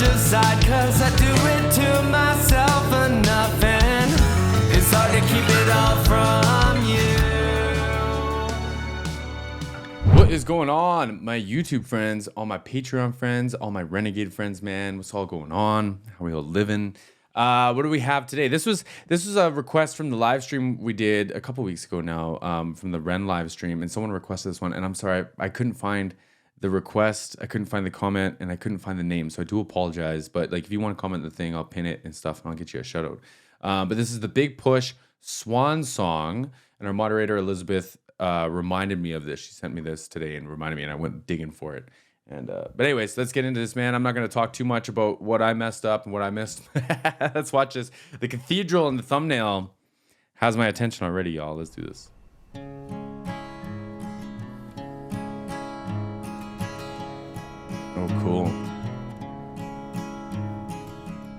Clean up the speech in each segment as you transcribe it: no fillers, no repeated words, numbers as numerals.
aside, cause I do it to myself enough, and it's hard to keep it all from you. What is going on, my YouTube friends, all my Patreon friends, all my Renegade friends, man? What's all going on? How we all living? What do we have today? This was a request from the live stream we did a couple weeks ago now, from the Ren live stream, and someone requested this one, and I'm sorry, I couldn't find the request, I couldn't find the comment, and I couldn't find the name, so I do apologize. But like, if you want to comment the thing, I'll pin it and stuff, and I'll get you a shout out. But this is the Big Push Swan song, and our moderator Elizabeth reminded me of this. She sent me this today and reminded me, and I went digging for it. And but anyways, let's get into this, man. I'm not going to talk too much about what I messed up and what I missed. Let's watch this. The cathedral in the thumbnail has my attention already, y'all. Let's do this. Oh, cool.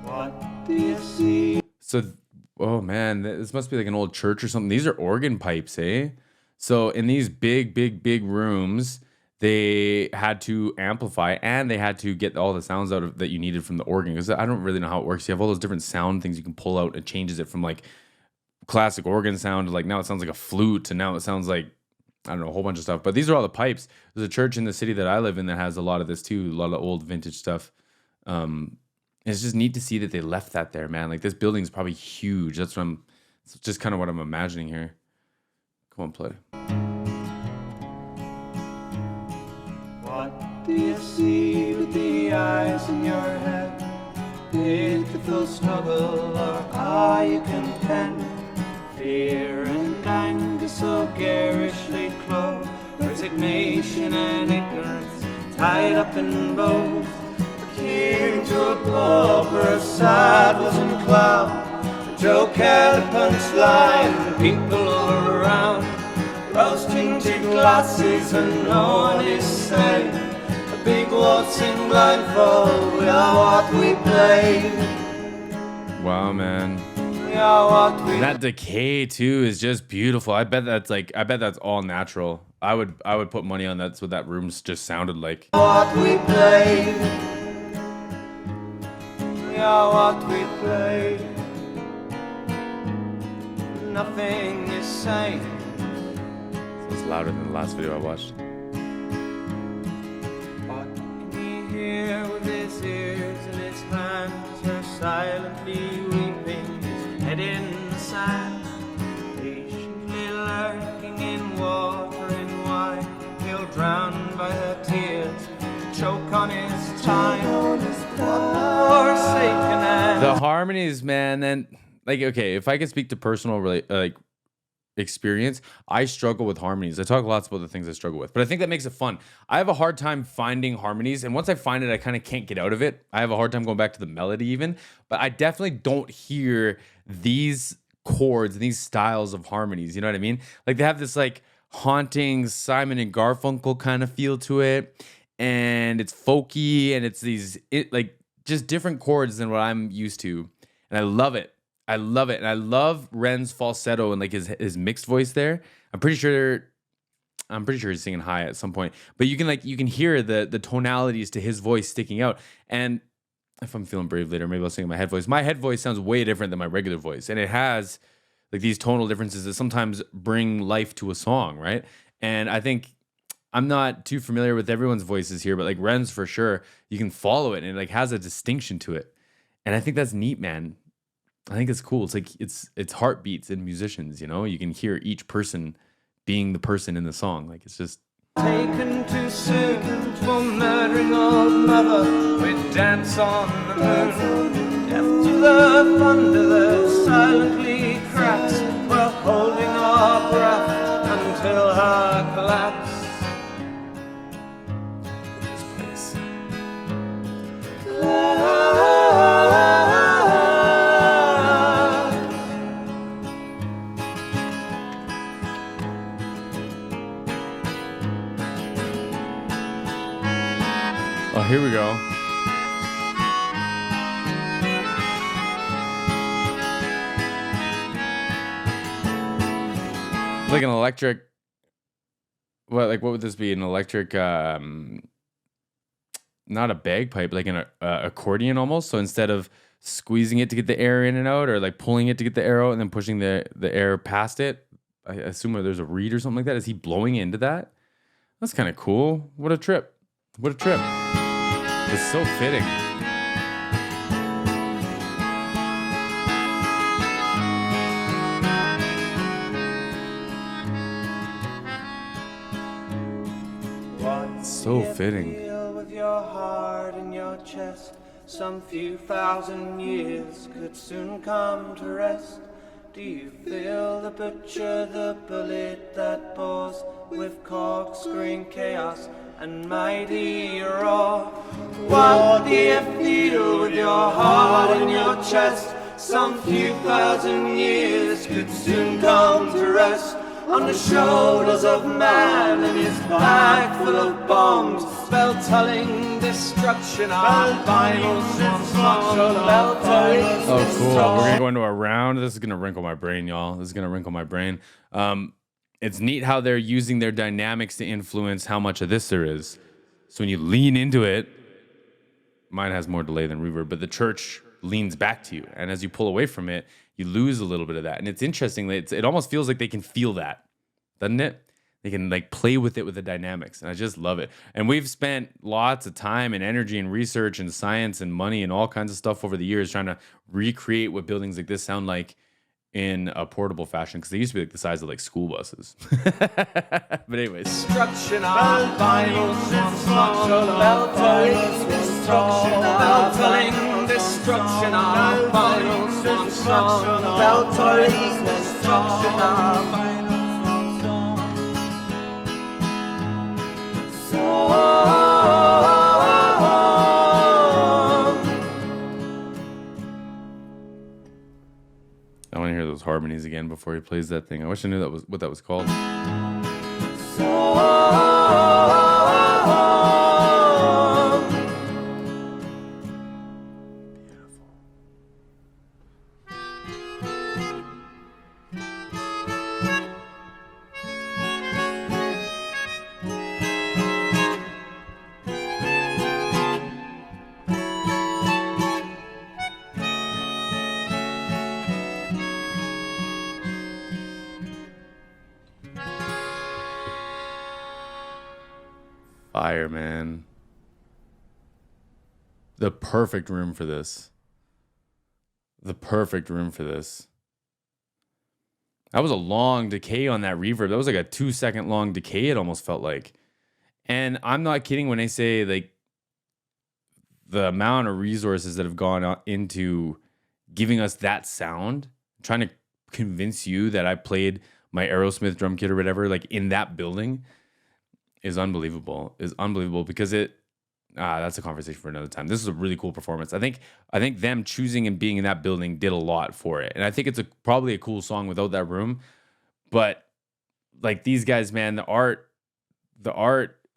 What do you see? So, oh man, this must be like an old church or something. These are organ pipes, eh? So in these big rooms, they had to amplify and they had to get all the sounds out of that you needed from the organ, because I don't really know how it works. You have all those different sound things you can pull out. It changes it from like classic organ sound to like now it sounds like a flute, and now it sounds like, I don't know, a whole bunch of stuff. But these are all the pipes. There's a church in the city that I live in that has a lot of this too, a lot of old vintage stuff. It's just neat to see that they left that there, man. Like, this building is probably huge. It's just kind of what I'm imagining here. Come on, play. What do you see with the eyes in your head? Pitiful struggle, or are you content? Fear and anger so garishly close, resignation and ignorance tied up in bows. The king to a pauper, sad was in cloud. The joke had a punchline, the people all around roasting to glasses and no one is saying. A big waltzing blindfold, we are what we play. Wow, man. We are what we And that decay too is just beautiful. I bet that's all natural. I would put money on that's what that room's just sounded like. what we play. We are what we play. Nothing is safe. It's louder than the last video I watched. What can he hear with his ears and his hands are silently weeping, his head in the sand, patiently lurking in water and wine, he'll drown by her tears, choke on his time, forsaken and The harmonies, man, and like, okay, if I could speak to personal experience, I struggle with harmonies. I talk lots about the things I struggle with, but I think that makes it fun. I have a hard time finding harmonies, and once I find it, I kind of can't get out of it. I have a hard time going back to the melody even, but I definitely don't hear these chords, these styles of harmonies. You know what I mean? Like, they have this like haunting Simon and Garfunkel kind of feel to it, and it's folky, and it's like just different chords than what I'm used to, and I love it. I love it. And I love Ren's falsetto and like his mixed voice there. I'm pretty sure he's singing high at some point. But you can hear the tonalities to his voice sticking out. And if I'm feeling brave later, maybe I'll sing in my head voice. My head voice sounds way different than my regular voice. And it has like these tonal differences that sometimes bring life to a song, right? And I think I'm not too familiar with everyone's voices here, but like Ren's for sure, you can follow it and it like has a distinction to it. And I think that's neat, man. I think it's cool. It's like it's heartbeats in musicians, you know? You can hear each person being the person in the song. Like, it's just taken too soon for murdering old mother. We dance on the moon, deaf to the thunder that silently cracks. We're holding our breath until her collapse. this place. Oh, here we go. Like an electric. What would this be? An electric not a bagpipe, like an accordion almost. So instead of squeezing it to get the air in and out, or like pulling it to get the air out and then pushing the air past it, I assume there's a reed or something like that. Is he blowing into that? That's kind of cool. What a trip. What a trip. It's so fitting. So fitting. Feel with your heart in your chest, some few thousand years could soon come to rest. Do you feel the butcher, the bullet that bores with corkscrewing chaos and mighty roar? What do you feel with your heart in your chest? Some few thousand years could soon come to rest on the shoulders of man and his bag full of bombs, bell-tolling destruction on Bibles and songs, bell-tolling. Oh, cool. We're going to go into a round. This is going to wrinkle my brain, y'all. This is going to wrinkle my brain. It's neat how they're using their dynamics to influence how much of this there is. So when you lean into it, mine has more delay than reverb, but the church leans back to you. And as you pull away from it, you lose a little bit of that. And it's interesting that it almost feels like they can feel that, doesn't it? They can like play with it with the dynamics. And I just love it. And we've spent lots of time and energy and research and science and money and all kinds of stuff over the years trying to recreate what buildings like this sound like in a portable fashion, because they used to be like the size of like school buses. But anyways. Destruction on Bibles and songs, bell-tolling destruction on Bibles, destruction on Bibles and songs, bell-tolling destruction on Bibles. I want to hear those harmonies again before he plays that thing. I wish I knew what that was called. Fire, man. The perfect room for this. The perfect room for this. That was a long decay on that reverb. That was like a 2-second long decay, it almost felt like. And I'm not kidding when I say like the amount of resources that have gone into giving us that sound, trying to convince you that I played my Aerosmith drum kit or whatever, like in that building, is unbelievable. Because that's a conversation for another time. This is a really cool performance. I think them choosing and being in that building did a lot for it. And I think it's probably a cool song without that room. But like these guys, man, the art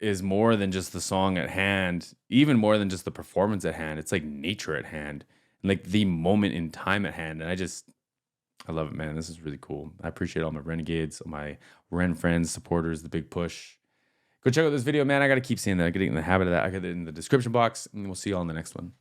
is more than just the song at hand, even more than just the performance at hand. It's like nature at hand, and like the moment in time at hand. And I love it, man. This is really cool. I appreciate all my renegades, all my Ren friends, supporters, the big push. Go check out this video, man. I got to keep saying that. I got to get in the habit of that. I got it in the description box, and we'll see you all in the next one.